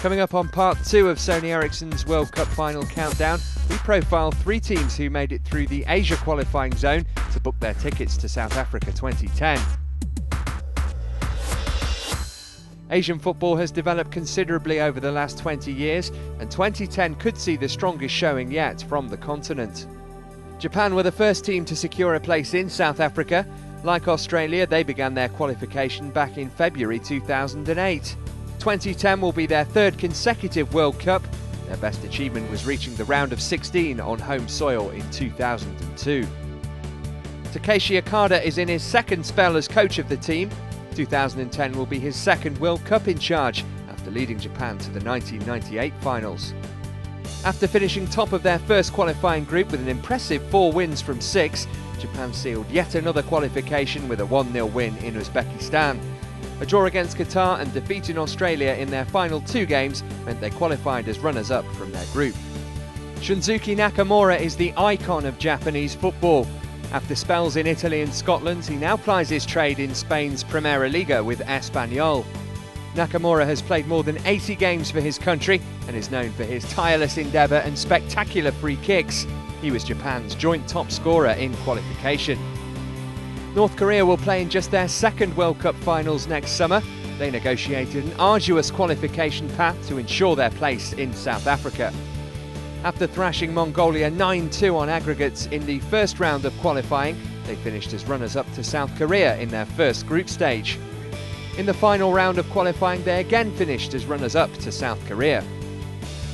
Coming up on part 2 of Sony Ericsson's World Cup final countdown, we profile 3 teams who made it through the Asia qualifying zone to book their tickets to South Africa 2010. Asian football has developed considerably over the last 20 years, and 2010 could see the strongest showing yet from the continent. Japan were the first team to secure a place in South Africa. Like Australia, they began their qualification back in February 2008. 2010 will be their 3rd consecutive World Cup. Their best achievement was reaching the round of 16 on home soil in 2002. Takeshi Okada is in his 2nd spell as coach of the team. 2010 will be his 2nd World Cup in charge after leading Japan to the 1998 finals. After finishing top of their first qualifying group with an impressive 4 wins from 6, Japan sealed yet another qualification with a 1-0 win in Uzbekistan. A draw against Qatar and defeating Australia in their final 2 games meant they qualified as runners-up from their group. Shunsuke Nakamura is the icon of Japanese football. After spells in Italy and Scotland, he now plies his trade in Spain's Primera Liga with Espanyol. Nakamura has played more than 80 games for his country and is known for his tireless endeavour and spectacular free kicks. He was Japan's joint top scorer in qualification. North Korea will play in just their 2nd World Cup finals next summer. They negotiated an arduous qualification path to ensure their place in South Africa. After thrashing Mongolia 9-2 on aggregates in the first round of qualifying, they finished as runners-up to South Korea in their first group stage. In the final round of qualifying, they again finished as runners-up to South Korea.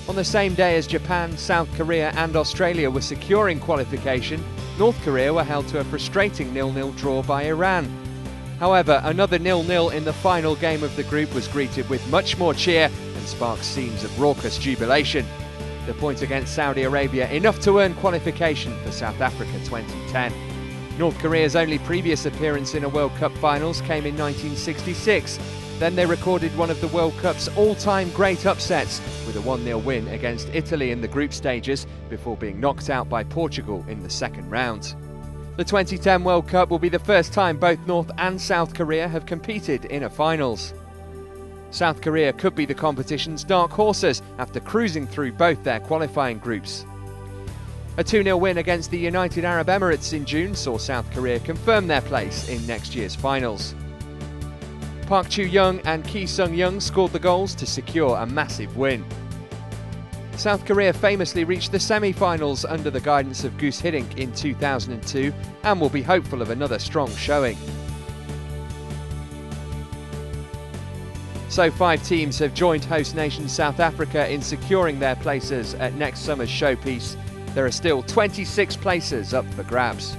On the same day as Japan, South Korea and Australia were securing qualification, North Korea were held to a frustrating 0-0 draw by Iran. However, another 0-0 in the final game of the group was greeted with much more cheer and sparked scenes of raucous jubilation. The point against Saudi Arabia enough to earn qualification for South Africa 2010. North Korea's only previous appearance in a World Cup finals came in 1966. Then they recorded one of the World Cup's all-time great upsets with a 1-0 win against Italy in the group stages before being knocked out by Portugal in the 2nd round. The 2010 World Cup will be the first time both North and South Korea have competed in a finals. South Korea could be the competition's dark horses after cruising through both their qualifying groups. A 2-0 win against the United Arab Emirates in June saw South Korea confirm their place in next year's finals. Park Chu-young and Ki Sung-young scored the goals to secure a massive win. South Korea famously reached the semi-finals under the guidance of Guus Hiddink in 2002 and will be hopeful of another strong showing. So 5 teams have joined host nation South Africa in securing their places at next summer's showpiece. There are still 26 places up for grabs.